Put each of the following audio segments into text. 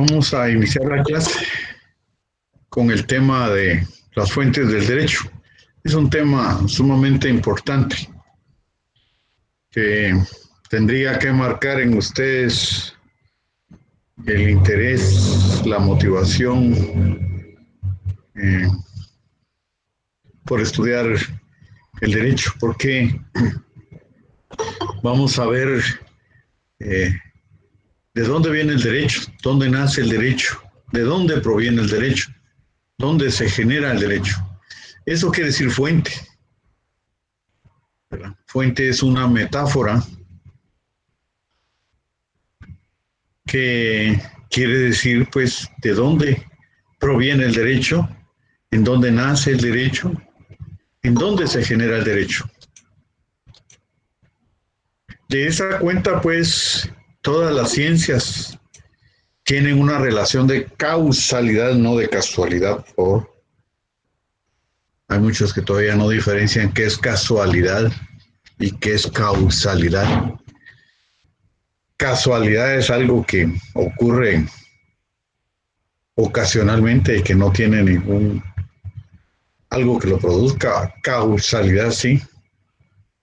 Vamos a iniciar la clase con el tema de las fuentes del derecho. Es un tema sumamente importante que tendría que marcar en ustedes el interés, la motivación por estudiar el derecho, porque vamos a ver de dónde viene el derecho, dónde nace el derecho, de dónde proviene el derecho, dónde se genera el derecho. Eso quiere decir fuente. ¿Verdad? Fuente es una metáfora que quiere decir, pues, de dónde proviene el derecho, en dónde nace el derecho, en dónde se genera el derecho. De esa cuenta, pues, todas las ciencias tienen una relación de causalidad, no de casualidad, por favor. Hay muchos que todavía no diferencian qué es casualidad y qué es causalidad. Casualidad es algo que ocurre ocasionalmente y que no tiene algo que lo produzca. Causalidad sí,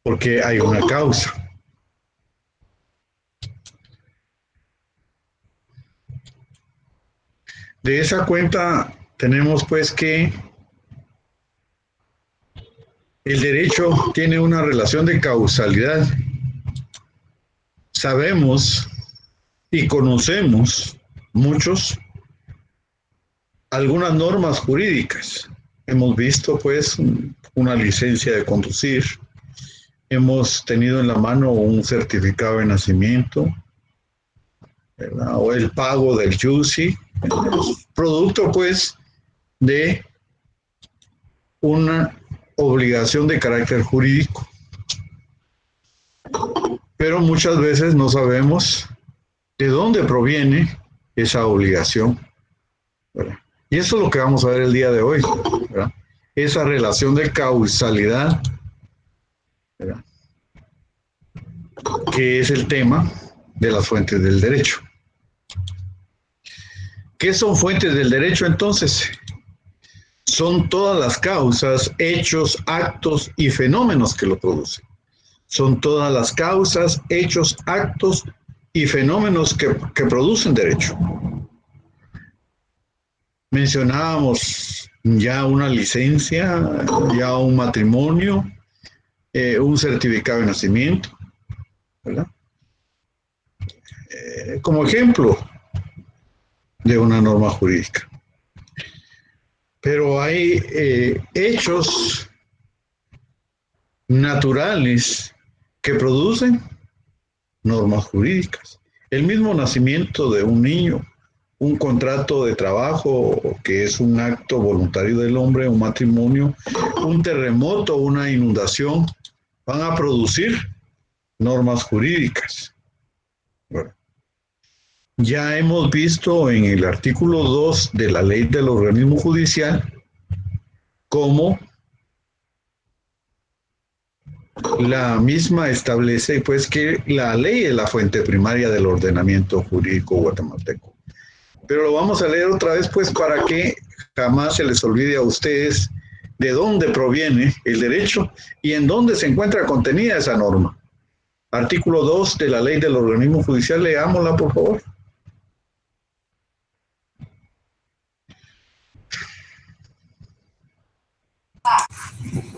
porque hay una causa. De esa cuenta tenemos pues que el derecho tiene una relación de causalidad. Sabemos y conocemos muchos algunas normas jurídicas. Hemos visto pues una licencia de conducir, hemos tenido en la mano un certificado de nacimiento, ¿verdad? O el pago del JUSI, producto pues de una obligación de carácter jurídico. Pero muchas veces no sabemos de dónde proviene esa obligación, ¿verdad? Y eso es lo que vamos a ver el día de hoy, ¿verdad? Esa relación de causalidad, ¿verdad? Que es el tema de las fuentes del derecho. ¿Qué son fuentes del derecho entonces? Son todas las causas, hechos, actos y fenómenos que lo producen. Son todas las causas, hechos, actos y fenómenos que producen derecho. Mencionábamos ya una licencia, ya un matrimonio, un certificado de nacimiento, ¿verdad? Como ejemplo de una norma jurídica. Pero hay hechos naturales que producen normas jurídicas. El mismo nacimiento de un niño, un contrato de trabajo que es un acto voluntario del hombre, un matrimonio, un terremoto, una inundación, van a producir normas jurídicas. Bueno, ya hemos visto en el artículo 2 de la ley del organismo judicial cómo la misma establece pues que la ley es la fuente primaria del ordenamiento jurídico guatemalteco. Pero lo vamos a leer otra vez pues para que jamás se les olvide a ustedes de dónde proviene el derecho y en dónde se encuentra contenida esa norma. Artículo 2 de la ley del organismo judicial, leámosla por favor.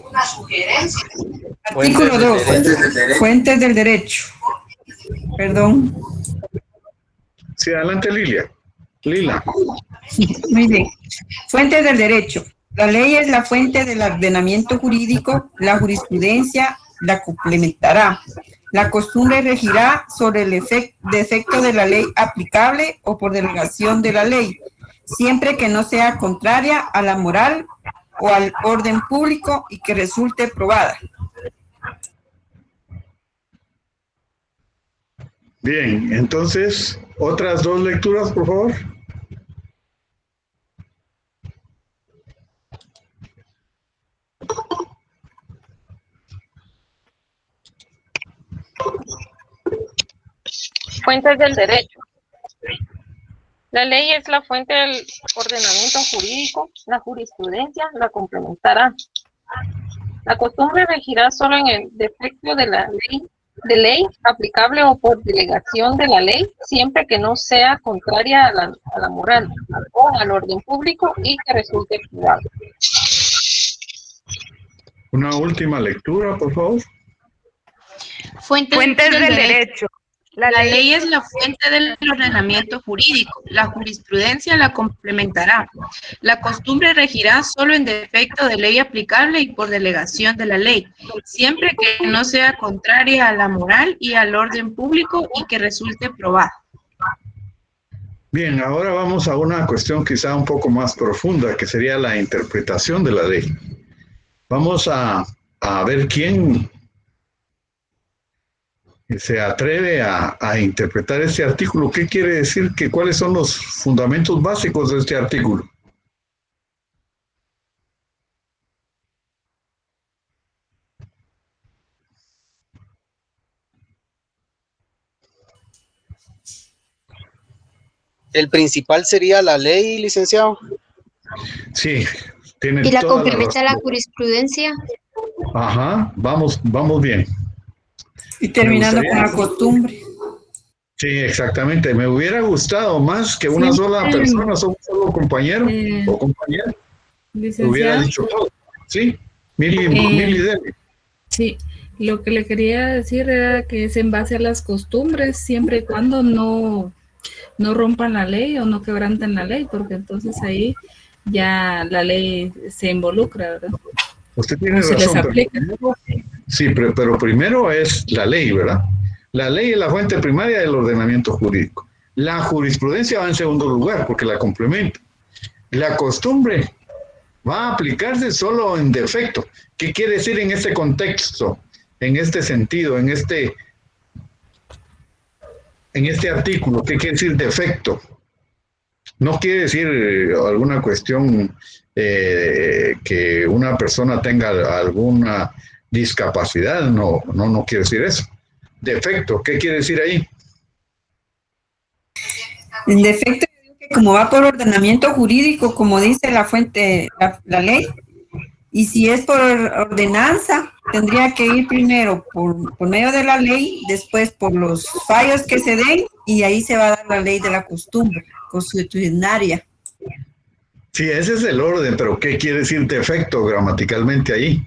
Una sugerencia. Artículo 2. Fuentes del derecho. Perdón. Sí, adelante Lilia. Lila. Muy bien. Fuentes del derecho. La ley es la fuente del ordenamiento jurídico, la jurisprudencia la complementará. La costumbre regirá sobre el defecto de la ley aplicable o por delegación de la ley, siempre que no sea contraria a la moral o al orden público y que resulte probada. Bien, entonces, otras dos lecturas, por favor. Fuentes del derecho. La ley es la fuente del ordenamiento jurídico, la jurisprudencia la complementará. La costumbre regirá solo en el defecto de ley aplicable o por delegación de la ley, siempre que no sea contraria a la moral o al orden público y que resulte privado. Una última lectura, por favor. Fuentes del derecho. La ley es la fuente del ordenamiento jurídico. La jurisprudencia la complementará. La costumbre regirá solo en defecto de ley aplicable y por delegación de la ley, siempre que no sea contraria a la moral y al orden público y que resulte probada. Bien, ahora vamos a una cuestión quizá un poco más profunda, que sería la interpretación de la ley. Vamos a ver quién se atreve a interpretar este artículo. ¿Qué quiere decir? ¿Cuáles son los fundamentos básicos de este artículo? El principal sería la ley, licenciado. Sí, tiene ¿Y la toda complementa la razón. jurisprudencia? Ajá, vamos bien. Y terminando con la costumbre. Sí, exactamente. Me hubiera gustado más que una sola persona, un solo compañero o compañera, hubiera dicho todo. Sí, Mili Deli. Sí, lo que le quería decir era que es en base a las costumbres, siempre y cuando no rompan la ley o no quebranten la ley, porque entonces ahí ya la ley se involucra, ¿verdad? Usted tiene se razón. les aplica. Sí, pero primero es la ley, ¿verdad? La ley es la fuente primaria del ordenamiento jurídico. La jurisprudencia va en segundo lugar porque la complementa. La costumbre va a aplicarse solo en defecto. ¿Qué quiere decir en este contexto, en este sentido, en este artículo? ¿Qué quiere decir defecto? No quiere decir alguna cuestión que una persona tenga alguna discapacidad, no quiere decir eso. Defecto, ¿qué quiere decir ahí? En defecto, como va por ordenamiento jurídico, como dice la fuente, la ley, y si es por ordenanza, tendría que ir primero por medio de la ley, después por los fallos que se den, y ahí se va a dar la ley de la costumbre constitucionaria. Sí, ese es el orden, pero ¿qué quiere decir defecto gramaticalmente ahí?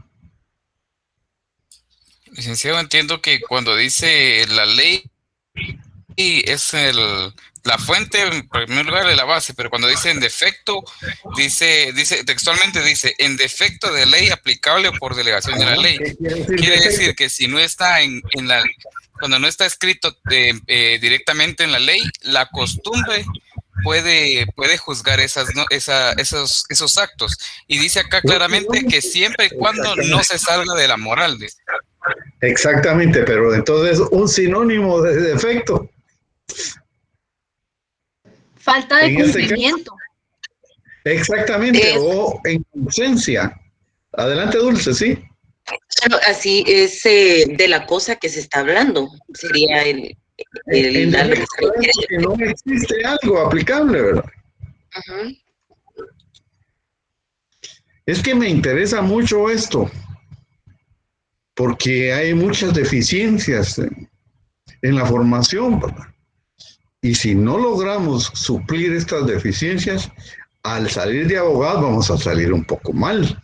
Licenciado, entiendo que cuando dice la ley es la fuente en primer lugar de la base, pero cuando dice en defecto, dice textualmente dice en defecto de ley aplicable por delegación de la ley. Quiere decir que si no está cuando no está escrito directamente en la ley, la costumbre puede juzgar esos actos. Y dice acá claramente que siempre y cuando no se salga de la moral. Exactamente, pero entonces un sinónimo de defecto. Falta de cumplimiento. Exactamente, o en ausencia. Adelante, Dulce, sí. Bueno, así es de la cosa que se está hablando. Sería el que no existe algo aplicable, ¿verdad? Uh-huh. Es que me interesa mucho esto, porque hay muchas deficiencias en la formación, ¿verdad? Y si no logramos suplir estas deficiencias, al salir de abogados vamos a salir un poco mal,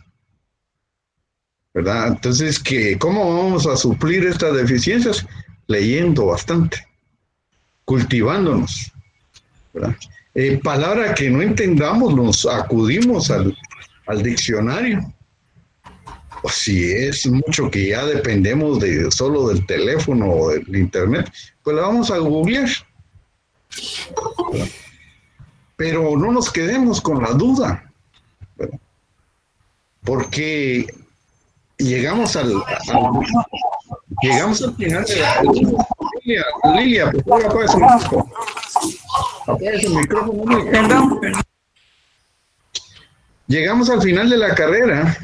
¿verdad? Entonces, ¿cómo vamos a suplir estas deficiencias? Leyendo bastante, cultivándonos, ¿verdad? Palabra que no entendamos, nos acudimos al diccionario. O si es mucho que ya dependemos solo del teléfono o del internet, pues la vamos a googlear. Pero no nos quedemos con la duda, ¿verdad? Porque llegamos al final de la... Lilia, por favor, apague su micrófono. Apague su micrófono, Lilia. Perdón. Llegamos al final de la carrera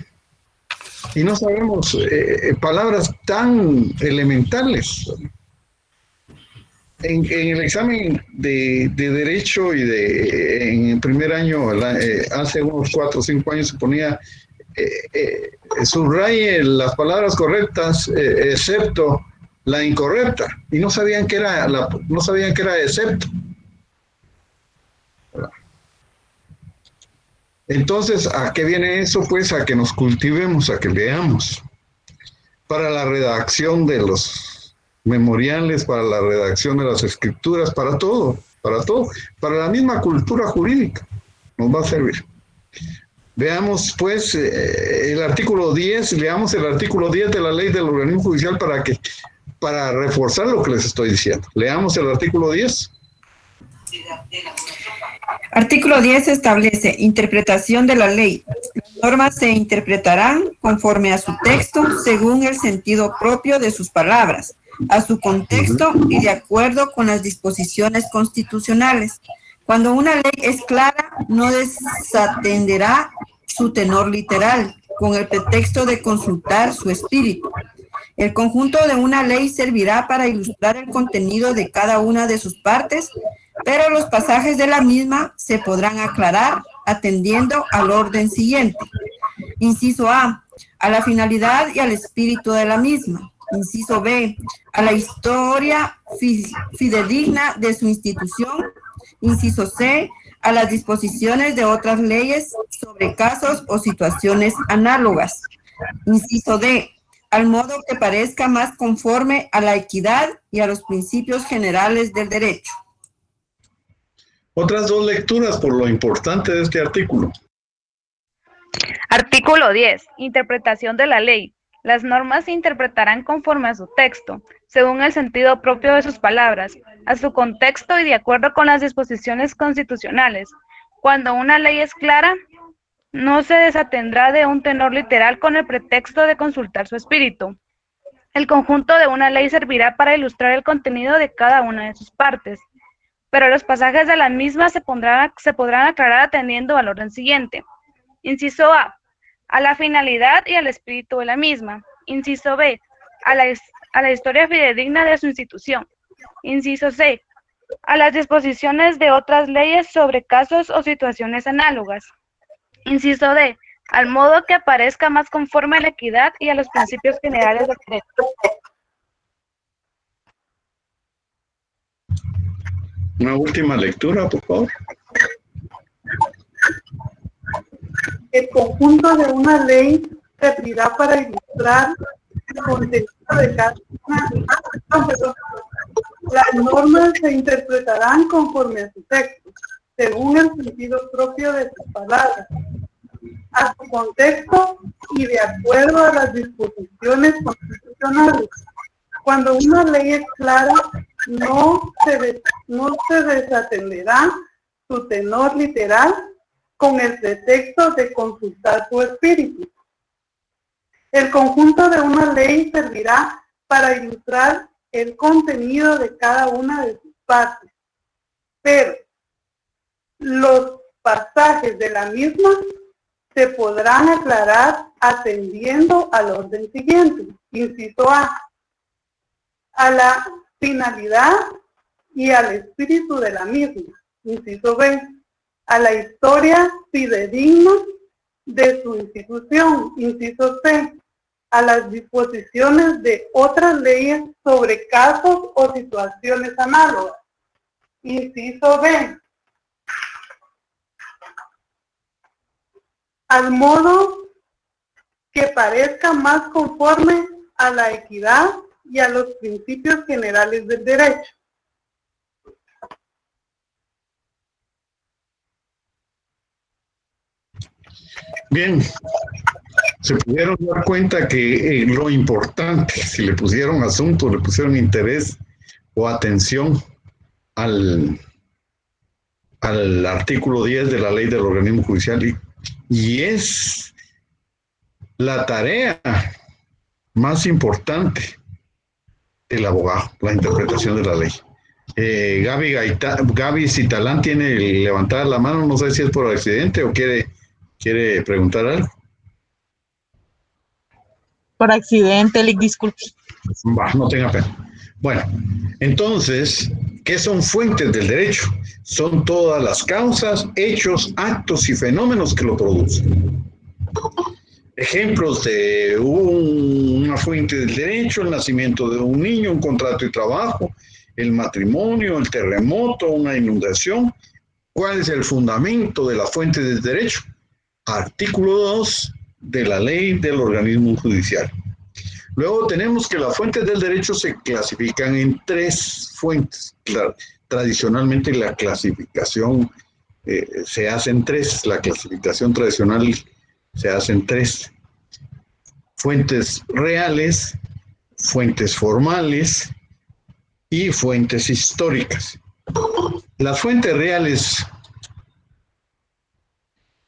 y no sabemos palabras tan elementales. en el examen de Derecho y en el primer año, hace unos 4 o 5 años, se ponía subraye las palabras correctas, excepto la incorrecta, y no sabían que era excepto. Entonces, ¿a qué viene eso? Pues a que nos cultivemos, a que leamos. Para la redacción de los memoriales, para la redacción de las escrituras, para todo, para la misma cultura jurídica, nos va a servir. Veamos, pues, el artículo 10, leamos el artículo 10 de la ley del organismo judicial para reforzar lo que les estoy diciendo. Leamos el artículo 10. Artículo 10 establece interpretación de la ley. Las normas se interpretarán conforme a su texto, según el sentido propio de sus palabras, a su contexto y de acuerdo con las disposiciones constitucionales. Cuando una ley es clara, no desatenderá su tenor literal, con el pretexto de consultar su espíritu. El conjunto de una ley servirá para ilustrar el contenido de cada una de sus partes, pero los pasajes de la misma se podrán aclarar atendiendo al orden siguiente. Inciso A, a la finalidad y al espíritu de la misma. Inciso B, a la historia fidedigna de su institución. Inciso C, a las disposiciones de otras leyes sobre casos o situaciones análogas. Inciso D, al modo que parezca más conforme a la equidad y a los principios generales del derecho. Otras 2 lecturas por lo importante de este artículo. Artículo 10. Interpretación de la ley. Las normas se interpretarán conforme a su texto, según el sentido propio de sus palabras, a su contexto y de acuerdo con las disposiciones constitucionales. Cuando una ley es clara, no se desatendrá de un tenor literal con el pretexto de consultar su espíritu. El conjunto de una ley servirá para ilustrar el contenido de cada una de sus partes, pero los pasajes de la misma se podrán aclarar atendiendo al orden siguiente. Inciso A, a la finalidad y al espíritu de la misma. Inciso B, a la historia fidedigna de su institución. Inciso C, a las disposiciones de otras leyes sobre casos o situaciones análogas. Inciso D, al modo que aparezca más conforme a la equidad y a los principios generales del derecho. Una última lectura, por favor. El conjunto de una ley servirá para ilustrar el contenido de cada una. Las normas se interpretarán conforme a su texto, según el sentido propio de sus palabras, a su contexto y de acuerdo a las disposiciones constitucionales. Cuando una ley es clara, no se desatenderá su tenor literal con el pretexto de consultar su espíritu. El conjunto de una ley servirá para ilustrar el contenido de cada una de sus partes, pero los pasajes de la misma se podrán aclarar atendiendo al orden siguiente. Inciso a la finalidad y al espíritu de la misma. Inciso B, a la historia fidedigna de su institución. Inciso C, a las disposiciones de otras leyes sobre casos o situaciones análogas. Inciso B, al modo que parezca más conforme a la equidad y a los principios generales del derecho. Bien, se pudieron dar cuenta que lo importante, si le pusieron asunto, le pusieron interés o atención al artículo 10 de la ley del organismo judicial, y es la tarea más importante del abogado, la interpretación de la ley. Gaby Citalán tiene levantada la mano, no sé si es por accidente o quiere preguntar algo. Por accidente, le disculpe. No tenga pena. Bueno, entonces, ¿Qué son fuentes del derecho? Son todas las causas, hechos, actos y fenómenos que lo producen. Ejemplos de una fuente del derecho: el nacimiento de un niño, un contrato de trabajo, el matrimonio, el terremoto, una inundación. ¿Cuál es el fundamento de las fuentes del derecho? Artículo 2 de la ley del organismo judicial. Luego tenemos que las fuentes del derecho se clasifican en 3 fuentes. Claro, tradicionalmente la clasificación se hace en 3. La clasificación tradicional se hace en 3. Fuentes reales, fuentes formales y fuentes históricas. Las fuentes reales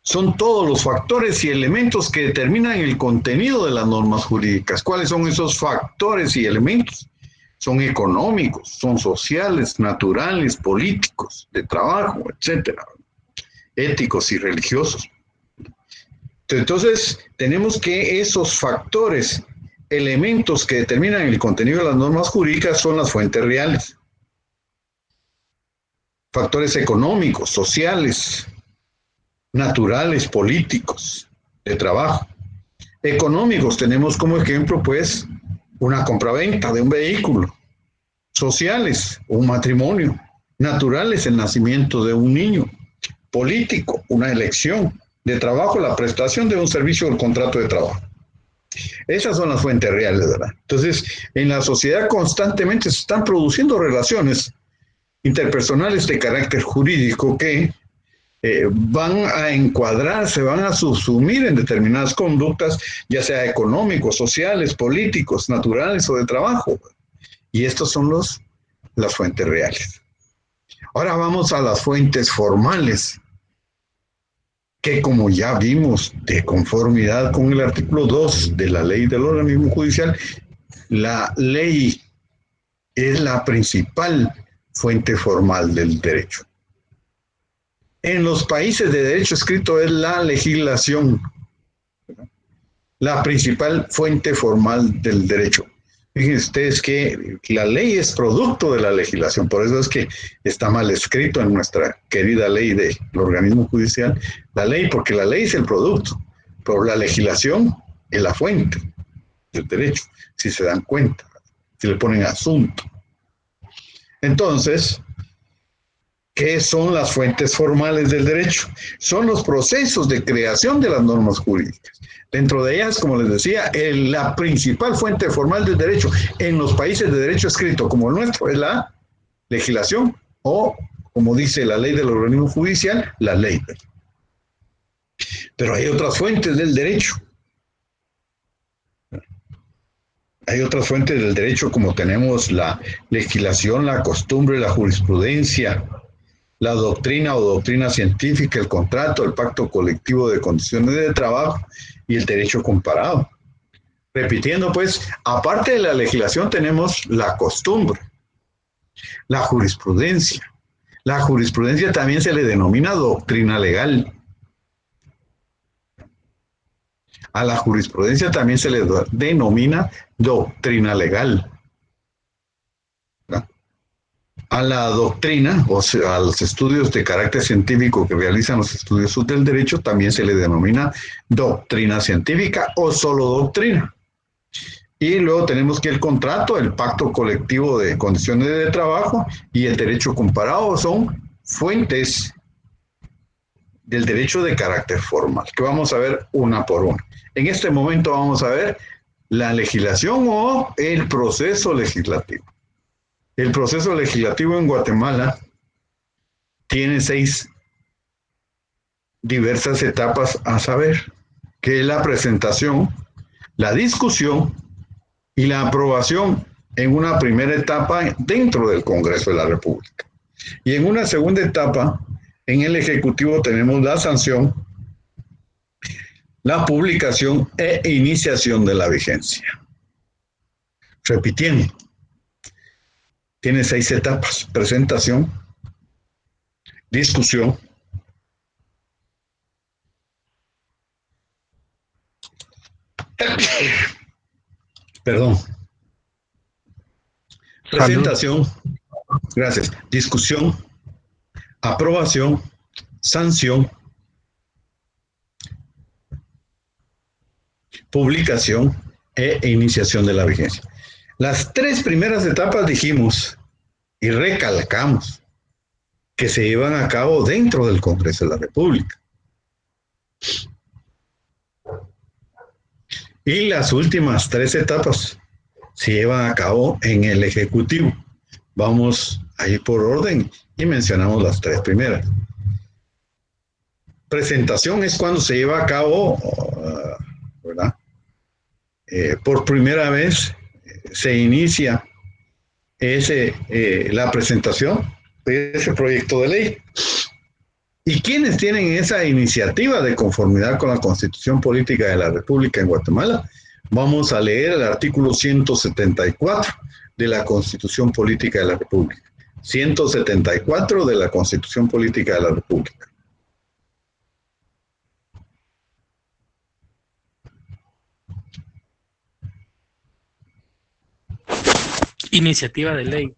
son todos los factores y elementos que determinan el contenido de las normas jurídicas. ¿Cuáles son esos factores y elementos? Son económicos, son sociales, naturales, políticos, de trabajo, etcétera, éticos y religiosos. Entonces, tenemos que esos factores, elementos que determinan el contenido de las normas jurídicas son las fuentes reales. Factores económicos, sociales, naturales, políticos, de trabajo. Económicos, tenemos como ejemplo, pues, una compraventa de un vehículo. Sociales, un matrimonio. Naturales, el nacimiento de un niño. Político, una elección. De trabajo, la prestación de un servicio o el contrato de trabajo. Esas son las fuentes reales, ¿verdad? Entonces, en la sociedad constantemente se están produciendo relaciones interpersonales de carácter jurídico que van a encuadrarse, van a subsumir en determinadas conductas, ya sea económicos, sociales, políticos, naturales o de trabajo. Y estos son las fuentes reales. Ahora vamos a las fuentes formales, que como ya vimos, de conformidad con el artículo 2 de la ley del organismo judicial, la ley es la principal fuente formal del derecho. En los países de derecho escrito es la legislación, la principal fuente formal del derecho. Fíjense ustedes que la ley es producto de la legislación, por eso es que está mal escrito en nuestra querida ley del organismo judicial, la ley, porque la ley es el producto, pero la legislación es la fuente del derecho, si se dan cuenta, si le ponen asunto. Entonces, ¿qué son las fuentes formales del derecho? Son los procesos de creación de las normas jurídicas. Dentro de ellas, como les decía, la principal fuente formal del derecho en los países de derecho escrito como el nuestro es la legislación o, como dice la ley del organismo judicial, la ley. Pero hay otras fuentes del derecho. Hay otras fuentes del derecho como tenemos la legislación, la costumbre, la jurisprudencia, la doctrina o doctrina científica, el contrato, el pacto colectivo de condiciones de trabajo y el derecho comparado. Repitiendo, pues, aparte de la legislación tenemos la costumbre, la jurisprudencia. La jurisprudencia también se le denomina doctrina legal. A la jurisprudencia también se le denomina doctrina legal. A la doctrina, o sea, a los estudios de carácter científico que realizan los estudiosos del derecho, también se le denomina doctrina científica o solo doctrina. Y luego tenemos que el contrato, el pacto colectivo de condiciones de trabajo y el derecho comparado son fuentes del derecho de carácter formal, que vamos a ver una por una. En este momento vamos a ver la legislación o el proceso legislativo. El proceso legislativo en Guatemala tiene 6 diversas etapas a saber, que es la presentación, la discusión y la aprobación en una primera etapa dentro del Congreso de la República. Y en una segunda etapa, en el Ejecutivo tenemos la sanción, la publicación e iniciación de la vigencia. Repitiendo. Tiene 6 etapas: presentación, discusión, presentación, Gracias. Discusión, aprobación, sanción, publicación e iniciación de la vigencia. Las tres primeras etapas dijimos y recalcamos que se llevan a cabo dentro del Congreso de la República. Y las últimas tres etapas se llevan a cabo en el Ejecutivo. Vamos a ir por orden y mencionamos las tres primeras. Presentación es cuando se lleva a cabo, ¿verdad? Por primera vez se inicia la presentación de ese proyecto de ley. ¿Y quiénes tienen esa iniciativa de conformidad con la Constitución Política de la República en Guatemala? Vamos a leer el artículo 174 de la Constitución Política de la República. 174 de la Constitución Política de la República. Iniciativa de ley.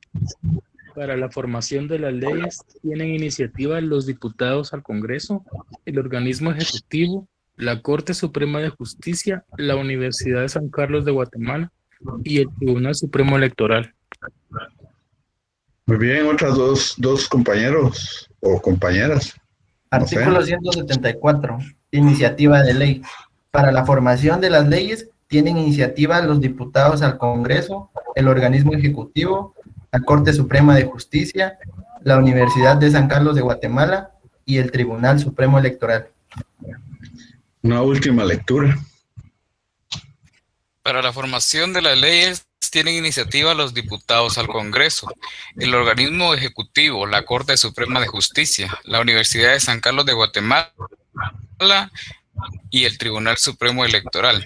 Para la formación de las leyes tienen iniciativa los diputados al Congreso, el organismo ejecutivo, la Corte Suprema de Justicia, la Universidad de San Carlos de Guatemala y el Tribunal Supremo Electoral. Muy bien, otras dos compañeros o compañeras. Artículo 174. Iniciativa de ley. Para la formación de las leyes tienen iniciativa los diputados al Congreso, el organismo ejecutivo, la Corte Suprema de Justicia, la Universidad de San Carlos de Guatemala y el Tribunal Supremo Electoral. Una última lectura. Para la formación de las leyes tienen iniciativa los diputados al Congreso, el organismo ejecutivo, la Corte Suprema de Justicia, la Universidad de San Carlos de Guatemala y el Tribunal Supremo Electoral.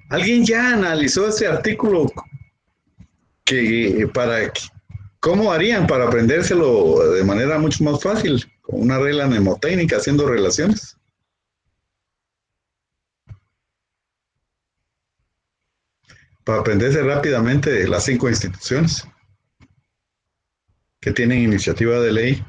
¿Alguien ya analizó ese artículo? ¿Cómo harían para aprendérselo de manera mucho más fácil? Con una regla mnemotécnica, haciendo relaciones. Para aprenderse rápidamente las 5 instituciones que tienen iniciativa de ley.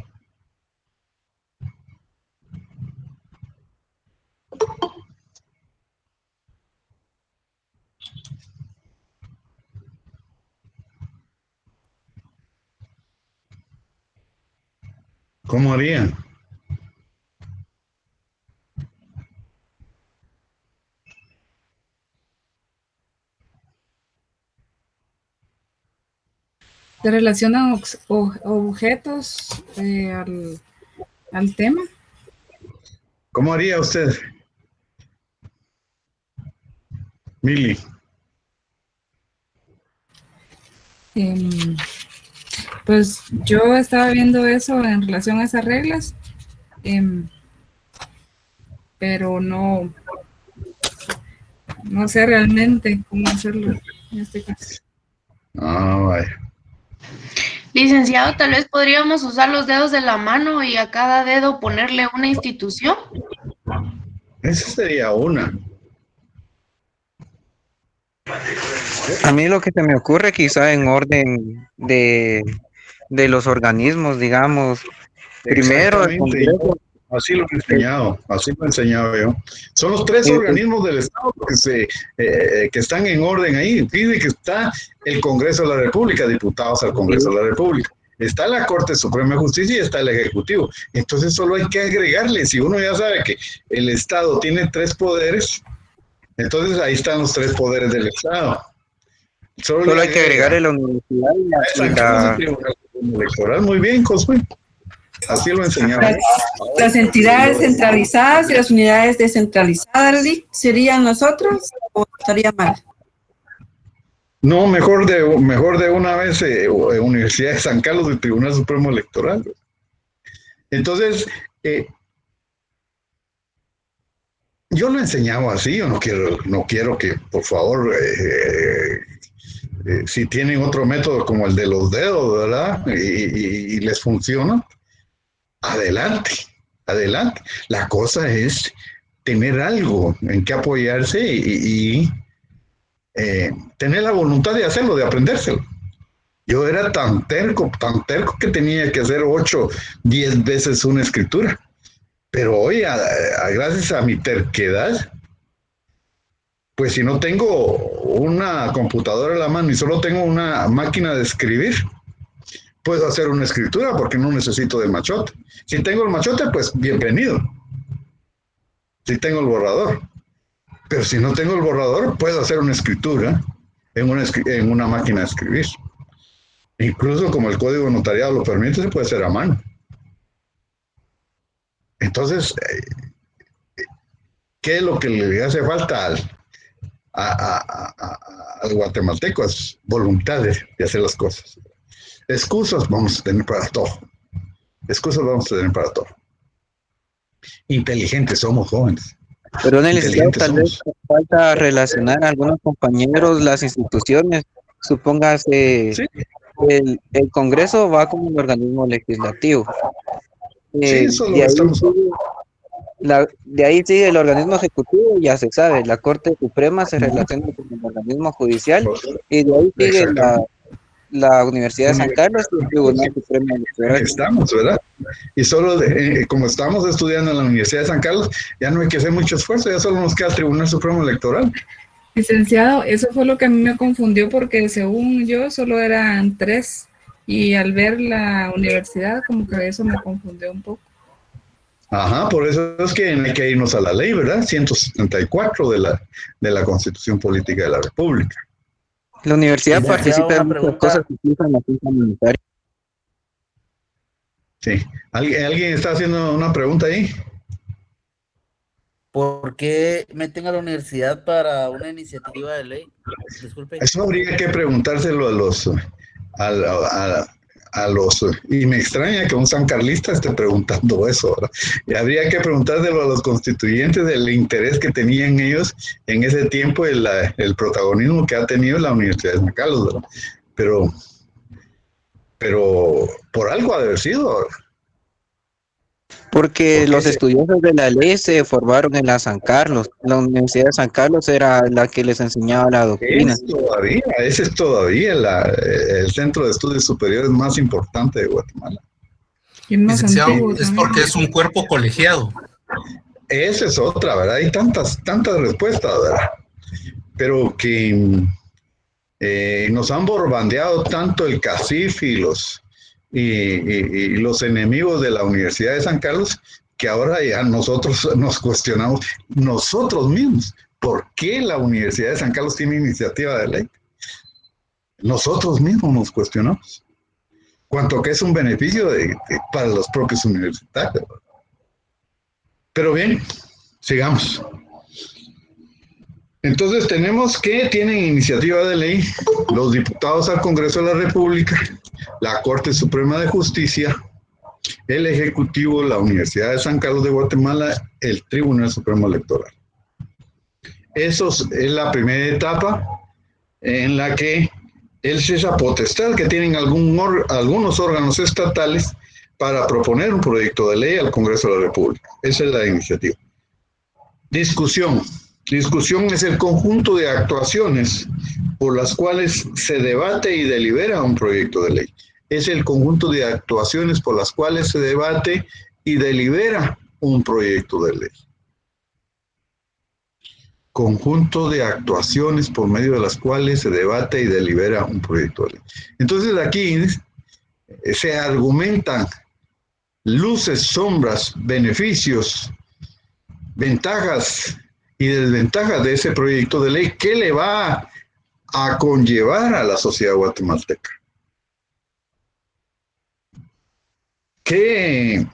¿Cómo harían? ¿Se relacionan objetos al tema? ¿Cómo haría usted, Mili? Pues yo estaba viendo eso en relación a esas reglas, pero no sé realmente cómo hacerlo en este caso. Vaya. Licenciado, tal vez podríamos usar los dedos de la mano y a cada dedo ponerle una institución. Esa sería una. A mí lo que se me ocurre quizá en orden de los organismos, digamos, primero el Congreso. Así lo he enseñado yo. Son los 3 organismos del Estado que están en orden ahí. Fíjense que está el Congreso de la República, diputados al Congreso de la República. Está la Corte Suprema de Justicia y está el Ejecutivo. Entonces solo hay que agregarle, si uno ya sabe que el Estado tiene 3 poderes, entonces ahí están los 3 poderes del Estado. Solo hay que agregarle la universidad y la electoral. Muy bien, Cosme. Así lo enseñamos. Las entidades centralizadas y las unidades descentralizadas, ¿serían nosotros o estaría mal? No, mejor de una vez Universidad de San Carlos del Tribunal Supremo Electoral. Entonces, yo lo enseñaba así, yo no quiero que, por favor, si tienen otro método como el de los dedos, ¿verdad? Y les funciona, adelante. La cosa es tener algo en que apoyarse y tener la voluntad de hacerlo, de aprendérselo. Yo era tan terco que tenía que hacer 8, 10 veces una escritura. Pero hoy, gracias a mi terquedad, pues si no tengo una computadora a la mano y solo tengo una máquina de escribir, puedo hacer una escritura porque no necesito del machote. Si tengo el machote, pues bienvenido. Si tengo el borrador. Pero si no tengo el borrador, puedo hacer una escritura en una máquina de escribir. Incluso como el código notariado lo permite, se puede hacer a mano. Entonces, ¿qué es lo que le hace falta al guatemalteco? Es voluntad de hacer las cosas. Excusas vamos a tener para todo. Inteligentes somos, jóvenes. Pero en el Estado tal vez falta relacionar a algunos compañeros, las instituciones. Supóngase, ¿sí? el Congreso va como un organismo legislativo. Sí, eso lo estamos. De ahí sigue el organismo ejecutivo, ya se sabe, la Corte Suprema se relaciona con el organismo judicial, y de ahí sigue la Universidad de San Carlos y el Tribunal Supremo Electoral. Estamos, ¿verdad? Y solo, como estamos estudiando en la Universidad de San Carlos, ya no hay que hacer mucho esfuerzo, ya solo nos queda el Tribunal Supremo Electoral. Licenciado, eso fue lo que a mí me confundió, porque según yo solo eran 3, y al ver la universidad como que eso me confundió un poco. Ajá, por eso es que hay que irnos a la ley, ¿verdad? 174 de la Constitución Política de la República. La universidad participa en muchas cosas que utilizan la Junta Monetaria. Sí. ¿Alguien está haciendo una pregunta ahí? ¿Por qué meten a la universidad para una iniciativa de ley? Disculpe. Eso habría que preguntárselo a los, y me extraña que un sancarlista esté preguntando eso, ¿verdad? Y habría que preguntárselo a los constituyentes del interés que tenían ellos en ese tiempo, el protagonismo que ha tenido la Universidad de San Carlos, ¿verdad? Pero por algo ha de haber sido, ¿verdad? Porque los estudiosos de la ley se formaron en la San Carlos. La Universidad de San Carlos era la que les enseñaba la doctrina. Ese es todavía el centro de estudios superiores más importante de Guatemala. Licenciado, es porque es un cuerpo colegiado. Esa es otra, ¿verdad? Hay tantas respuestas, ¿verdad? Pero que nos han borbandeado tanto el CACIF y los enemigos de la Universidad de San Carlos, que ahora ya nosotros nos cuestionamos nosotros mismos. ¿Por qué la Universidad de San Carlos tiene iniciativa de ley? Nosotros mismos nos cuestionamos. Cuanto que es un beneficio para los propios universitarios. Pero bien, sigamos. Entonces tenemos que tienen iniciativa de ley los diputados al Congreso de la República, la Corte Suprema de Justicia, el Ejecutivo, la Universidad de San Carlos de Guatemala, el Tribunal Supremo Electoral. Eso es la primera etapa en la que es esa potestad que tienen algunos órganos estatales para proponer un proyecto de ley al Congreso de la República. Esa es la iniciativa. Discusión. Discusión es el conjunto de actuaciones por las cuales se debate y delibera un proyecto de ley. Es el conjunto de actuaciones por las cuales se debate y delibera un proyecto de ley. Conjunto de actuaciones por medio de las cuales se debate y delibera un proyecto de ley. Entonces aquí se argumentan luces, sombras, beneficios, ventajas y desventajas de ese proyecto de ley. ¿Qué le va a conllevar a la sociedad guatemalteca? ¿Qué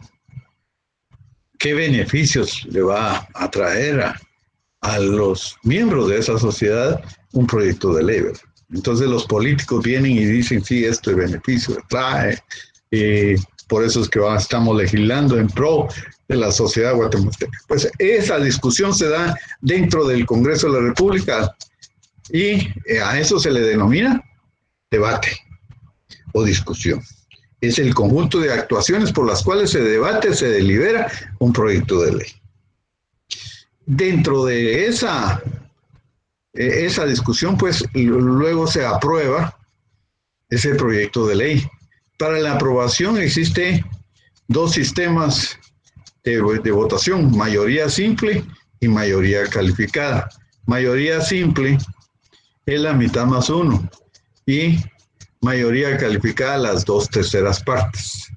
beneficios le va a traer a los miembros de esa sociedad un proyecto de ley, ¿verdad? Entonces los políticos vienen y dicen, sí, este beneficio trae, por eso es que estamos legislando en pro de la sociedad guatemalteca. Pues esa discusión se da dentro del Congreso de la República y a eso se le denomina debate o discusión. Es el conjunto de actuaciones por las cuales se debate, se delibera un proyecto de ley. Dentro de esa discusión, pues luego se aprueba ese proyecto de ley. Para la aprobación existe dos sistemas de votación, mayoría simple y mayoría calificada. Mayoría simple es la mitad más uno y mayoría calificada las 2/3 partes.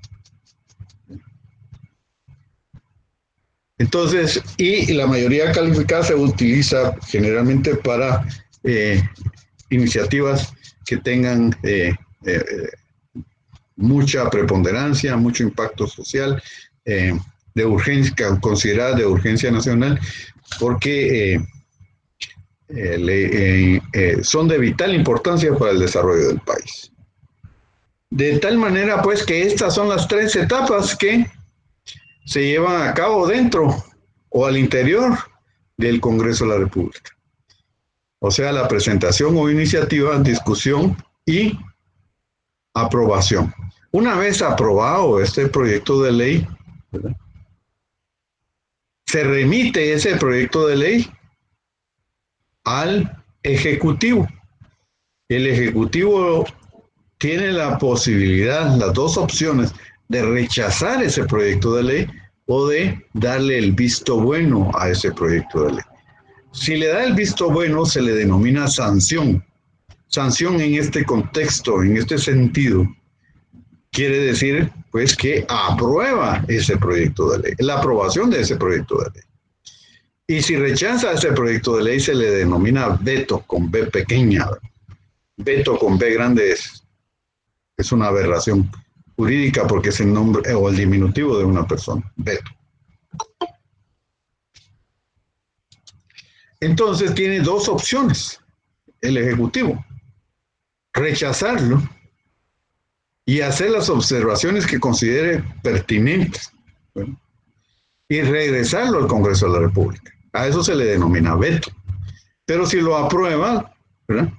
Entonces, y la mayoría calificada se utiliza generalmente para iniciativas que tengan mucha preponderancia, mucho impacto social, de urgencia, considerada de urgencia nacional, porque son de vital importancia para el desarrollo del país. De tal manera, pues, que estas son las 3 etapas que se llevan a cabo dentro o al interior del Congreso de la República. O sea, la presentación o iniciativa, discusión y aprobación. Una vez aprobado este proyecto de ley, ¿verdad?, se remite ese proyecto de ley al Ejecutivo. El Ejecutivo tiene la posibilidad, las dos opciones, de rechazar ese proyecto de ley o de darle el visto bueno a ese proyecto de ley. Si le da el visto bueno, se le denomina sanción. Sanción en este contexto, en este sentido, quiere decir, pues, que aprueba ese proyecto de ley, la aprobación de ese proyecto de ley. Y si rechaza ese proyecto de ley, se le denomina veto, con B pequeña. Veto con B grande es una aberración jurídica porque es el nombre o el diminutivo de una persona, veto. Entonces tiene dos opciones el Ejecutivo: rechazarlo y hacer las observaciones que considere pertinentes, ¿bueno?, y regresarlo al Congreso de la República. A eso se le denomina veto. Pero si lo aprueba, ¿verdad?,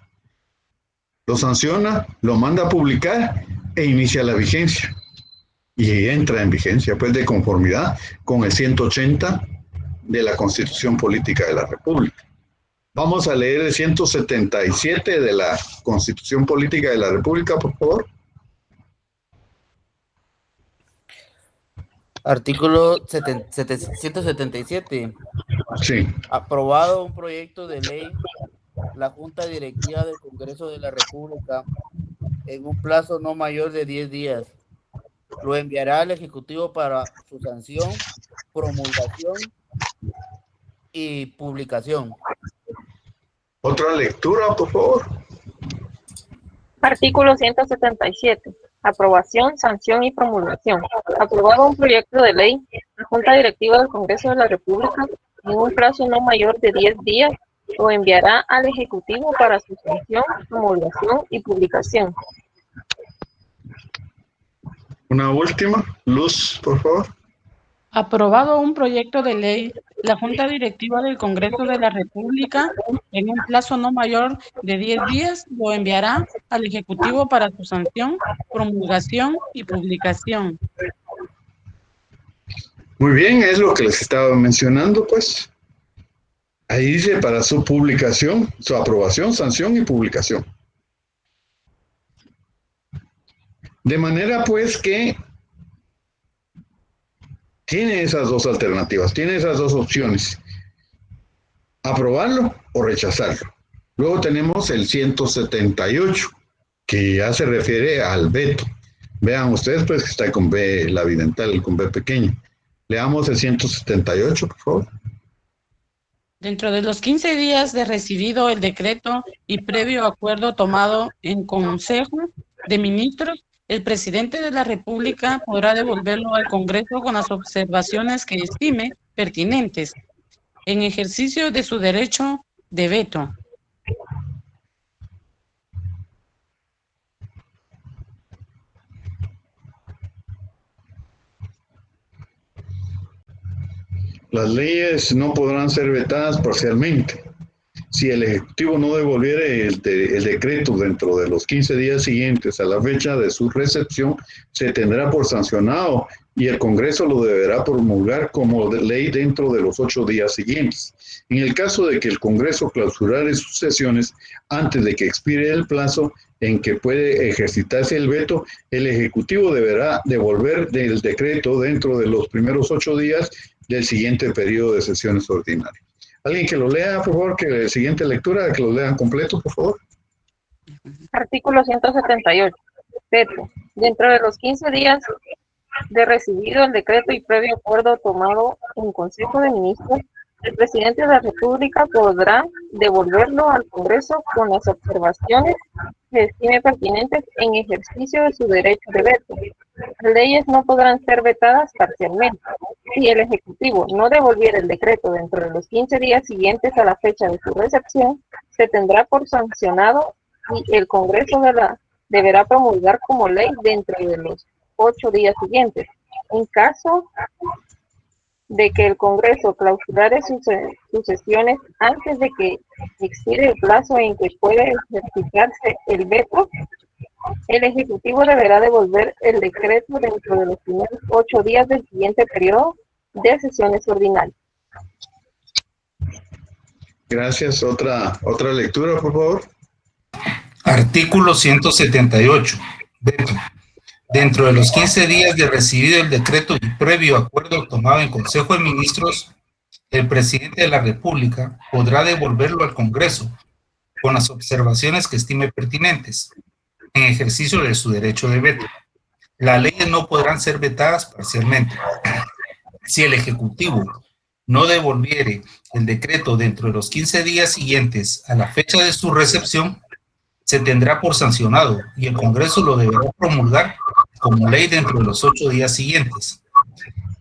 lo sanciona, lo manda a publicar e inicia la vigencia. Y entra en vigencia, pues, de conformidad con el 180 de la Constitución Política de la República. Vamos a leer el 177 de la Constitución Política de la República, por favor. Artículo 177. Sí. Aprobado un proyecto de ley, la Junta Directiva del Congreso de la República, en un plazo no mayor de 10 días, lo enviará al Ejecutivo para su sanción, promulgación y publicación. Otra lectura, por favor. Artículo 177. Aprobación, sanción y promulgación. Aprobado un proyecto de ley, la Junta Directiva del Congreso de la República, en un plazo no mayor de 10 días, lo enviará al Ejecutivo para su sanción, promulgación y publicación. Una última, Luz, por favor. Aprobado un proyecto de ley, la Junta Directiva del Congreso de la República, en un plazo no mayor de 10 días, lo enviará al Ejecutivo para su sanción, promulgación y publicación. Muy bien, es lo que les estaba mencionando, pues. Ahí dice para su publicación, su aprobación, sanción y publicación. De manera, pues, que tiene esas dos alternativas, tiene esas dos opciones: aprobarlo o rechazarlo. Luego tenemos el 178, que ya se refiere al veto. Vean ustedes, pues, que está con B, la bidental, con B pequeña. Leamos el 178, por favor. Dentro de los 15 días de recibido el decreto y previo acuerdo tomado en Consejo de Ministros, el presidente de la República podrá devolverlo al Congreso con las observaciones que estime pertinentes, en ejercicio de su derecho de veto. Las leyes no podrán ser vetadas parcialmente. si el Ejecutivo no devolviere el decreto dentro de los 15 días siguientes a la fecha de su recepción, se tendrá por sancionado y el Congreso lo deberá promulgar como ley dentro de los 8 días siguientes. En el caso de que el Congreso clausurare sus sesiones antes de que expire el plazo en que puede ejercitarse el veto, el Ejecutivo deberá devolver el decreto dentro de los primeros 8 días del siguiente periodo de sesiones ordinarias. Alguien que lo lea, por favor, que la siguiente lectura, que lo lean completo, por favor. Artículo 178. Veto. Dentro de los 15 días de recibido el decreto y previo acuerdo tomado en Consejo de Ministros, el presidente de la República podrá devolverlo al Congreso con las observaciones que estime pertinentes en ejercicio de su derecho de veto. Las leyes no podrán ser vetadas parcialmente. Si el Ejecutivo no devolviera el decreto dentro de los 15 días siguientes a la fecha de su recepción, se tendrá por sancionado y el Congreso deberá promulgar como ley dentro de los 8 días siguientes. En caso de que el Congreso clausurare sus sesiones antes de que expire el plazo en que puede ejercitarse el veto, el Ejecutivo deberá devolver el decreto dentro de los primeros 8 días del siguiente periodo de sesiones ordinarias. Gracias. Otra lectura, por favor. Artículo 178. Veto. Dentro de los 15 días de recibido el decreto y previo acuerdo tomado en Consejo de Ministros, el presidente de la República podrá devolverlo al Congreso con las observaciones que estime pertinentes en ejercicio de su derecho de veto. Las leyes no podrán ser vetadas parcialmente. Si el Ejecutivo no devolviere el decreto dentro de los 15 días siguientes a la fecha de su recepción, se tendrá por sancionado y el Congreso lo deberá promulgar como ley dentro de los 8 días siguientes.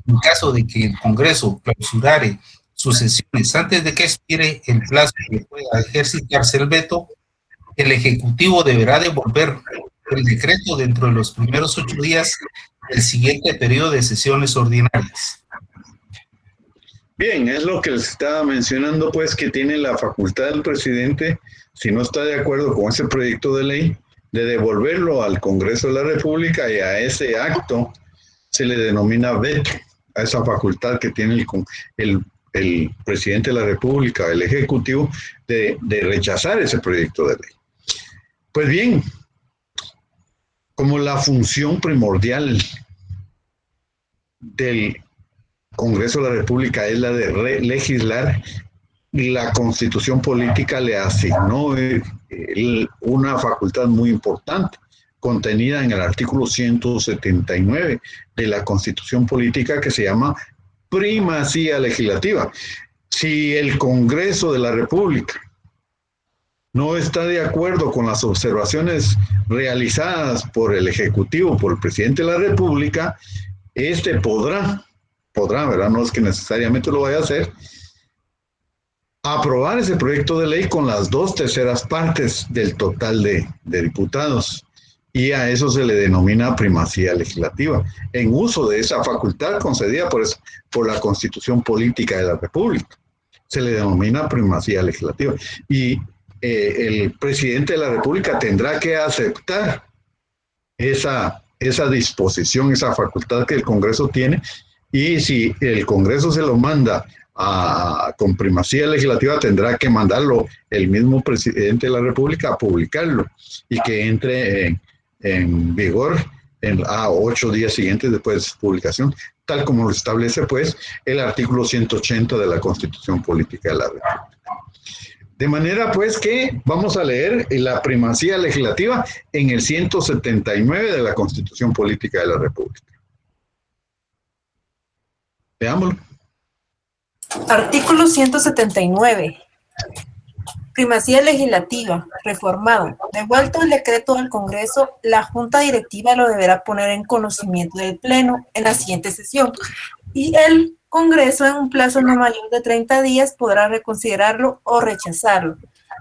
En caso de que el Congreso clausurare sus sesiones antes de que expire el plazo que pueda ejercitarse el veto, el Ejecutivo deberá devolver el decreto dentro de los primeros 8 días del siguiente periodo de sesiones ordinarias. Bien, es lo que les estaba mencionando, pues, que tiene la facultad del presidente, si no está de acuerdo con ese proyecto de ley, de devolverlo al Congreso de la República, y a ese acto se le denomina veto, a esa facultad que tiene el presidente de la República, el Ejecutivo, de rechazar ese proyecto de ley. Pues bien, como la función primordial del Congreso de la República es la de legislar, la Constitución Política le asignó una facultad muy importante, contenida en el artículo 179 de la Constitución Política, que se llama primacía legislativa. Si el Congreso de la República no está de acuerdo con las observaciones realizadas por el Ejecutivo, por el presidente de la República, este podrá, ¿verdad? No es que necesariamente lo vaya a hacer, aprobar ese proyecto de ley con las 2/3 partes del total de diputados. Y a eso se le denomina primacía legislativa, en uso de esa facultad concedida por la Constitución Política de la República. Se le denomina primacía legislativa. Y el presidente de la República tendrá que aceptar esa disposición, esa facultad que el Congreso tiene, y si el Congreso se lo manda con primacía legislativa, tendrá que mandarlo el mismo presidente de la República a publicarlo y que entre en vigor a 8 días siguientes después de su publicación, tal como lo establece pues el artículo 180 de la Constitución Política de la República. De manera pues que vamos a leer la primacía legislativa en el 179 de la Constitución Política de la República. Veámoslo. Artículo 179. Primacía legislativa, reformado. Devuelto el decreto al Congreso, la Junta Directiva lo deberá poner en conocimiento del Pleno en la siguiente sesión, y el Congreso en un plazo no mayor de 30 días podrá reconsiderarlo o rechazarlo.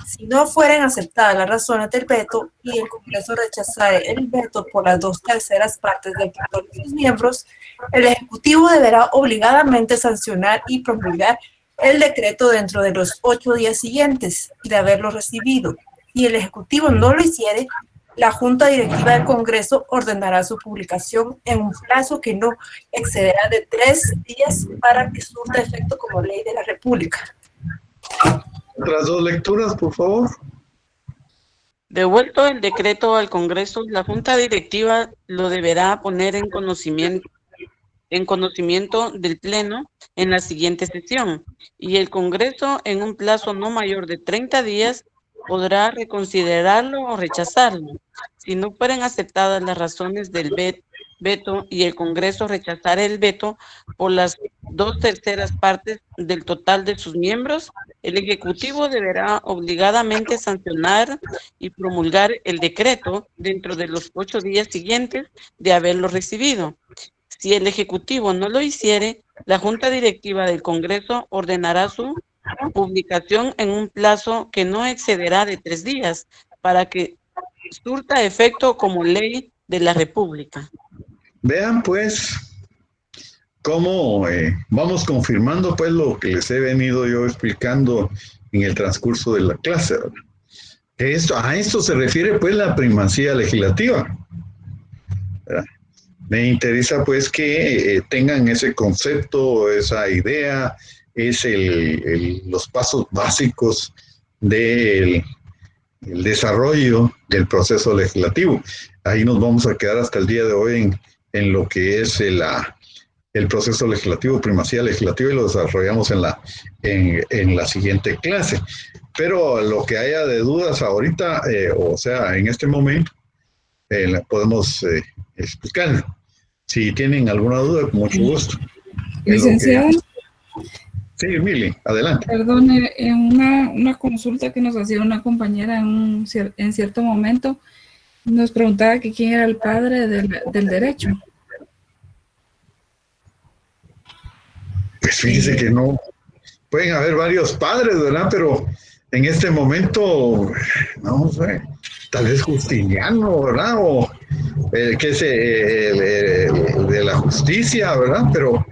Si no fueren aceptadas las razones del veto y el Congreso rechazare el veto por las 2/3 partes del total de sus miembros, el Ejecutivo deberá obligadamente sancionar y promulgar el decreto dentro de los 8 días siguientes de haberlo recibido, y el Ejecutivo no lo hiciere, la Junta Directiva del Congreso ordenará su publicación en un plazo que no excederá de 3 días para que surta efecto como ley de la República. Otras 2 lecturas, por favor. Devuelto el decreto al Congreso, la Junta Directiva lo deberá poner en conocimiento del Pleno en la siguiente sesión, y el Congreso, en un plazo no mayor de 30 días, podrá reconsiderarlo o rechazarlo. Si no fueren aceptadas las razones del veto y el Congreso rechazara el veto por las 2/3 partes del total de sus miembros, el Ejecutivo deberá obligadamente sancionar y promulgar el decreto dentro de los 8 días siguientes de haberlo recibido. Si el Ejecutivo no lo hiciere, la Junta Directiva del Congreso ordenará su publicación en un plazo que no excederá de 3 días para que surta efecto como ley de la República. Vean pues cómo vamos confirmando pues lo que les he venido yo explicando en el transcurso de la clase, ¿verdad? A esto se refiere pues la primacía legislativa, ¿verdad? Me interesa pues que tengan ese concepto, esa idea, es los pasos básicos del desarrollo del proceso legislativo. Ahí nos vamos a quedar hasta el día de hoy en lo que es el proceso legislativo, primacía legislativa, y lo desarrollamos en la siguiente clase. Pero lo que haya de dudas ahorita, o sea, en este momento, podemos explicarlo. Si tienen alguna duda, con mucho gusto. Licenciado. Sí, Mili, adelante. Perdone, en una consulta que nos hacía una compañera en cierto momento, nos preguntaba que quién era el padre del derecho. Pues fíjese que no, pueden haber varios padres, ¿verdad? Pero en este momento, no sé, tal vez Justiniano, ¿verdad? O que es de la justicia, ¿verdad? Pero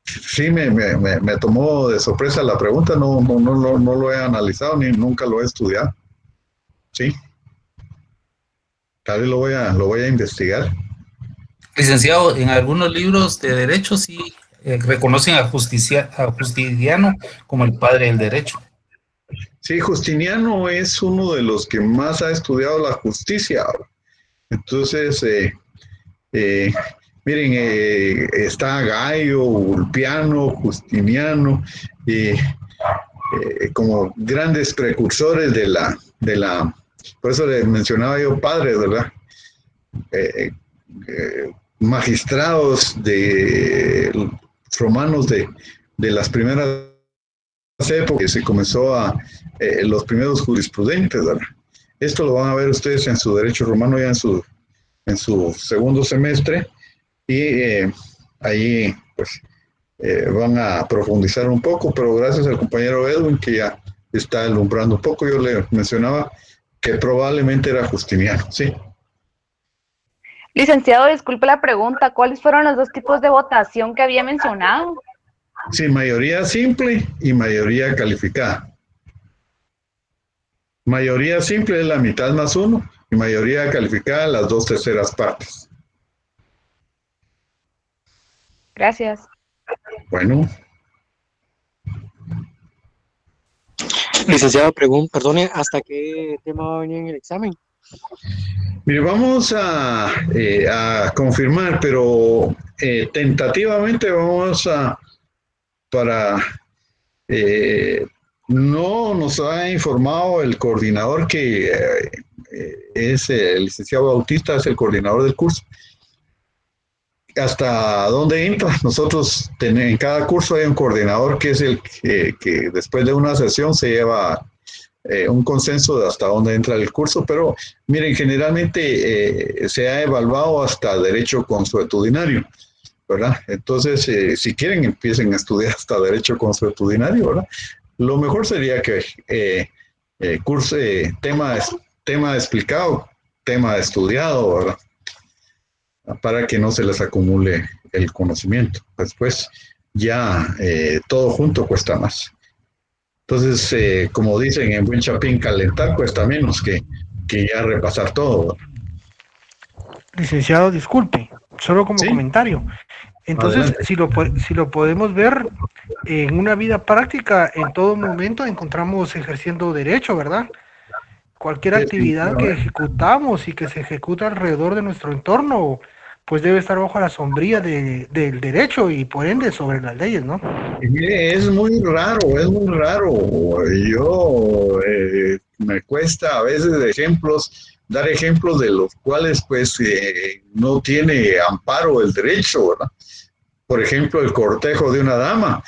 sí me tomó de sorpresa la pregunta, no lo he analizado ni nunca lo he estudiado. Sí. Tal vez lo voy a investigar. Licenciado, en algunos libros de derecho sí reconocen a Justiniano como el padre del derecho. Sí, Justiniano es uno de los que más ha estudiado la justicia. Entonces, miren, está Gayo, Ulpiano, Justiniano, como grandes precursores de la, por eso le mencionaba yo padres, ¿verdad? Magistrados romanos de las primeras épocas que se comenzó los primeros jurisprudentes, ¿verdad? Esto lo van a ver ustedes en su derecho romano ya en su segundo semestre, y ahí pues van a profundizar un poco, pero gracias al compañero Edwin que ya está alumbrando un poco. Yo le mencionaba que probablemente era Justiniano, sí. Licenciado, disculpe la pregunta, ¿cuáles fueron los 2 tipos de votación que había mencionado? Sí, mayoría simple y mayoría calificada. Mayoría simple es la mitad más 1 y mayoría calificada las 2/3 partes. Gracias. Bueno. Licenciado, perdone, ¿hasta qué tema va a venir en el examen? Mire, vamos a confirmar, pero tentativamente vamos no nos ha informado el coordinador que es el licenciado Bautista, es el coordinador del curso. ¿Hasta dónde entra? Nosotros en cada curso hay un coordinador que es el que después de una sesión se lleva un consenso de hasta dónde entra el curso, pero miren, generalmente se ha evaluado hasta derecho consuetudinario, ¿verdad? Entonces, si quieren, empiecen a estudiar hasta derecho consuetudinario, ¿verdad? Lo mejor sería que curse tema explicado, tema estudiado, ¿verdad? Para que no se les acumule el conocimiento. Después, ya todo junto cuesta más. Entonces, como dicen en buen chapín, calentar cuesta menos que ya repasar todo. Licenciado, disculpe, solo como comentario. Entonces, si lo podemos ver en una vida práctica, en todo momento encontramos ejerciendo derecho, ¿verdad? Cualquier actividad que ejecutamos y que se ejecuta alrededor de nuestro entorno, pues debe estar bajo la sombría del derecho y por ende sobre las leyes, ¿no? Es muy raro, es muy raro. Yo me cuesta a veces dar ejemplos de los cuales pues no tiene amparo el derecho, ¿verdad? Por ejemplo, el cortejo de una dama.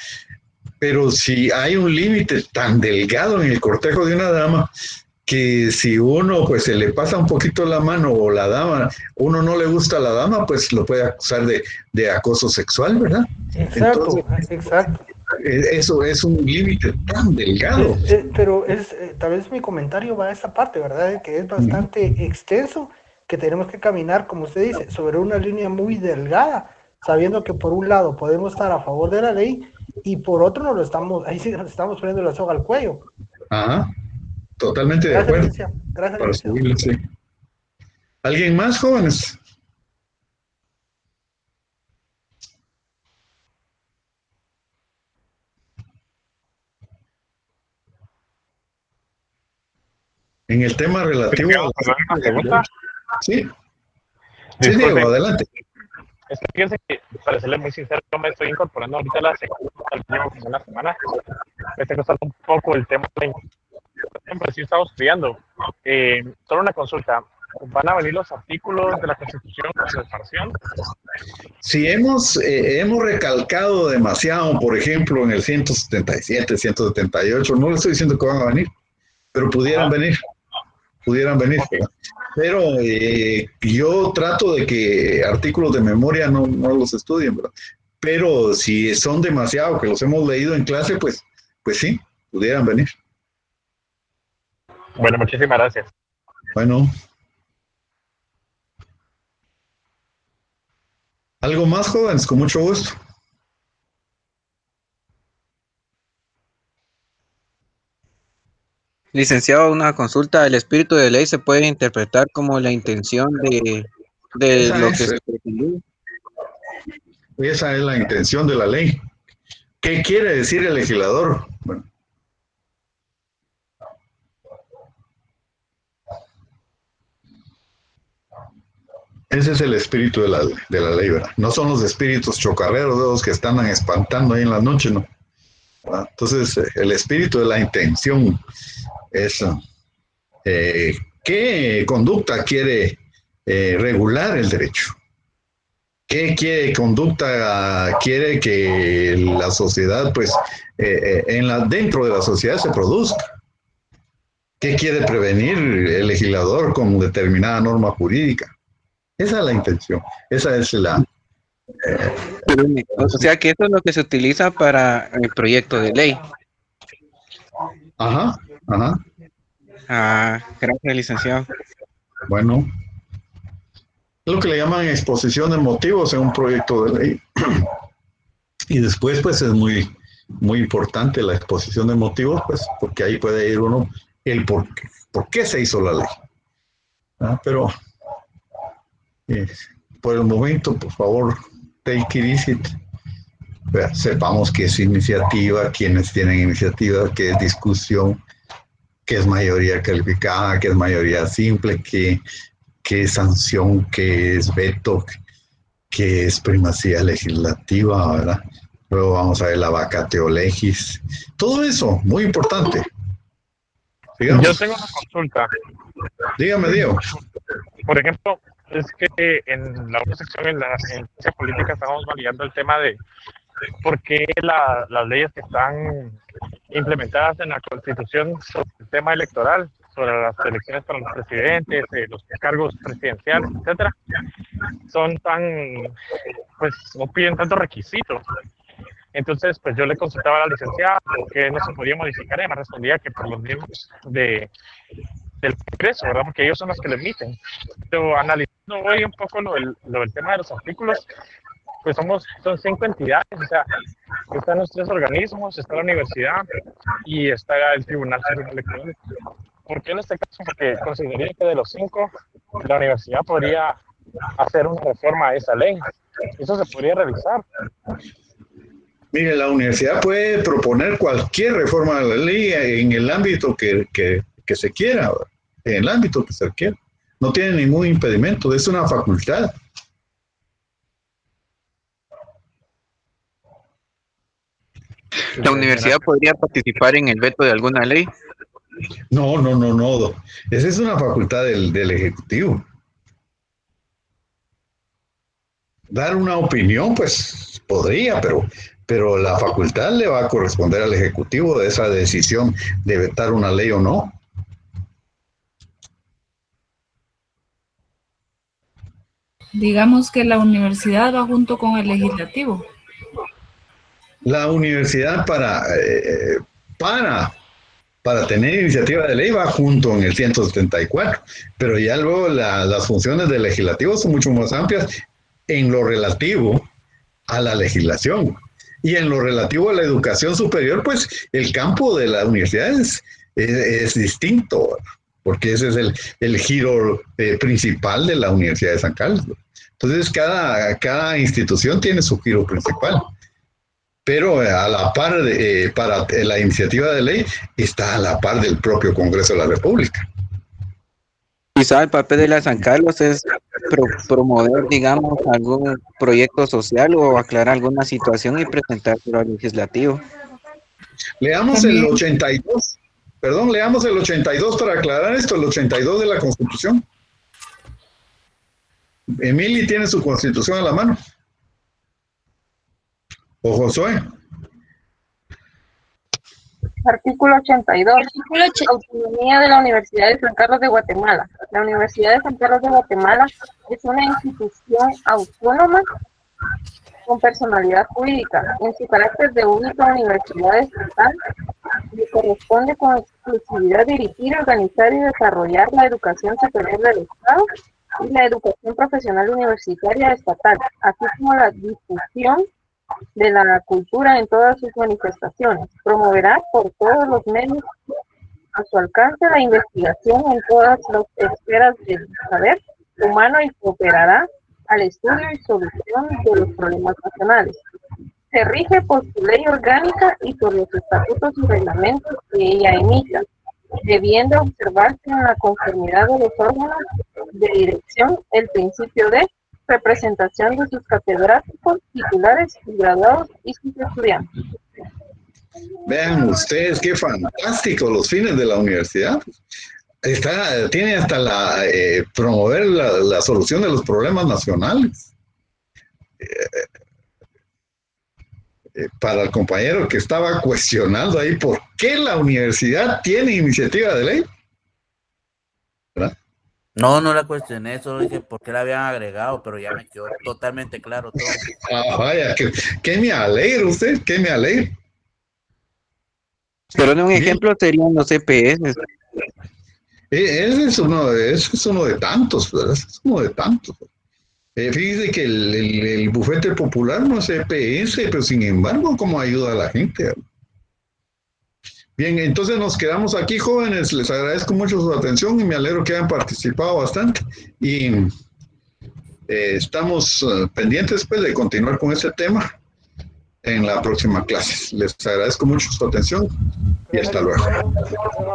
Pero si hay un límite tan delgado en el cortejo de una dama, que si uno pues se le pasa un poquito la mano o la dama, uno no le gusta a la dama, pues lo puede acusar de acoso sexual, ¿verdad? Exacto, entonces, exacto. Eso es un límite tan delgado. Pero tal vez mi comentario va a esa parte, ¿verdad? Que es bastante extenso, que tenemos que caminar, como usted dice, sobre una línea muy delgada, sabiendo que por un lado podemos estar a favor de la ley y por otro ahí sí nos estamos poniendo la soga al cuello. Ajá, totalmente de acuerdo. Gracias, para subirlo, sí. ¿Alguien más, jóvenes? En el tema relativo a pregunta. Sí. Sí, Diego, adelante. Es que fíjense que, para serles muy sincero, yo me estoy incorporando ahorita a la segunda, como una semana. Me está costando un poco el tema. Siempre sí estamos estudiando. Solo una consulta. ¿Van a venir los artículos de la Constitución con la separación? Si hemos recalcado demasiado, por ejemplo, en el 177, 178, no le estoy diciendo que van a venir, pero pudieran venir. Okay. Pero yo trato de que artículos de memoria no los estudien, ¿verdad? Pero si son demasiado que los hemos leído en clase, pues sí, pudieran venir. Bueno, muchísimas gracias. Bueno. ¿Algo más, jóvenes? Con mucho gusto. Licenciado, una consulta. ¿El espíritu de ley se puede interpretar como la intención de lo que se pretende? Esa es la intención de la ley. ¿Qué quiere decir el legislador? Bueno. Ese es el espíritu de la ley, ¿verdad? No son los espíritus chocarreros de los que están espantando ahí en la noche, ¿no? ¿Verdad? Entonces, el espíritu de la intención es qué conducta quiere regular el derecho. ¿Qué conducta quiere que la sociedad, pues, dentro de la sociedad se produzca? ¿Qué quiere prevenir el legislador con determinada norma jurídica? Esa es la intención, esa es la... o sea que eso es lo que se utiliza para el proyecto de ley. Ajá. Gracias, licenciado. Bueno, es lo que le llaman exposición de motivos en un proyecto de ley. Y después, pues, es muy, muy importante la exposición de motivos, pues, porque ahí puede ir uno el por qué se hizo la ley. Pero... por el momento, por favor, take it easy. Sepamos qué es iniciativa, quiénes tienen iniciativa, qué es discusión, qué es mayoría calificada, qué es mayoría simple, qué es sanción, qué es veto, qué es primacía legislativa, ¿verdad? Luego vamos a ver la vacatio legis. Todo eso, muy importante. Digamos. Yo tengo una consulta. Dígame, Diego. Por ejemplo, es que en la otra sección, en la ciencia política, estamos validando el tema de por qué las leyes que están implementadas en la Constitución sobre el tema electoral, sobre las elecciones para los presidentes, los cargos presidenciales, etcétera, son tan, pues, no piden tantos requisitos. Entonces, pues yo le consultaba a la licenciada por qué no se podía modificar y me respondía que por los miembros del Congreso, ¿verdad? Porque ellos son los que lo emiten. Pero analizando hoy un poco lo del tema de los artículos, pues son 5 entidades, o sea, Están los 3 organismos, está la universidad y está el Tribunal Supremo Electoral. ¿Por qué en este caso? Porque consideraría que de los 5, la universidad podría hacer una reforma a esa ley. Eso se podría realizar. Mire, la universidad puede proponer cualquier reforma de la ley en el ámbito que se quiera, en el ámbito que se quiera. No tiene ningún impedimento, es una facultad. ¿La universidad podría participar en el veto de alguna ley? No. Esa es una facultad del Ejecutivo. Dar una opinión, pues podría, pero la facultad le va a corresponder al Ejecutivo de esa decisión de vetar una ley o no. Digamos que la universidad va junto con el legislativo. La universidad para tener iniciativa de ley va junto en el 174, pero ya luego las funciones del legislativo son mucho más amplias en lo relativo a la legislación. Y en lo relativo a la educación superior, pues el campo de la universidad es distinto, porque ese es el giro principal de la Universidad de San Carlos. Entonces, cada institución tiene su giro principal. Pero a la par, para la iniciativa de ley, está a la par del propio Congreso de la República. Quizá el papel de la San Carlos es promover, digamos, algún proyecto social o aclarar alguna situación y presentárselo al legislativo. Leamos el 82. Perdón, leamos el 82 para aclarar esto, el 82 de la Constitución. Emily tiene su Constitución a la mano. ¿O Josué? Artículo 82. Autonomía de la Universidad de San Carlos de Guatemala. La Universidad de San Carlos de Guatemala es una institución autónoma con personalidad jurídica. En su carácter de única universidad estatal, le corresponde con exclusividad dirigir, organizar y desarrollar la educación superior del Estado y la educación profesional universitaria estatal, así como la difusión de la cultura en todas sus manifestaciones. Promoverá por todos los medios a su alcance la investigación en todas las esferas del saber humano y cooperará al estudio y solución de los problemas nacionales. Se rige por su ley orgánica y por los estatutos y reglamentos que ella emita, debiendo observarse en la conformidad de los órganos de dirección el principio de representación de sus catedráticos, titulares y graduados y sus estudiantes. Vean ustedes qué fantástico los fines de la universidad. Tiene hasta promover la solución de los problemas nacionales. Para el compañero que estaba cuestionando ahí por qué la universidad tiene iniciativa de ley, ¿verdad? No la cuestioné, solo dije por qué la habían agregado, pero ya me quedó totalmente claro todo. Vaya, que me alegra usted, que me alegra. Pero un ejemplo serían los EPS. Ese es uno de tantos, ¿verdad? Es uno de tantos. Fíjese que el bufete popular no es EPS, pero sin embargo, ¿cómo ayuda a la gente? Bien, entonces nos quedamos aquí, jóvenes. Les agradezco mucho su atención y me alegro que hayan participado bastante. Y estamos pendientes pues, de continuar con este tema en la próxima clase. Les agradezco mucho su atención y hasta luego.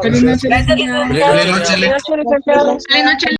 Feliz noche. Feliz noche. Feliz noche.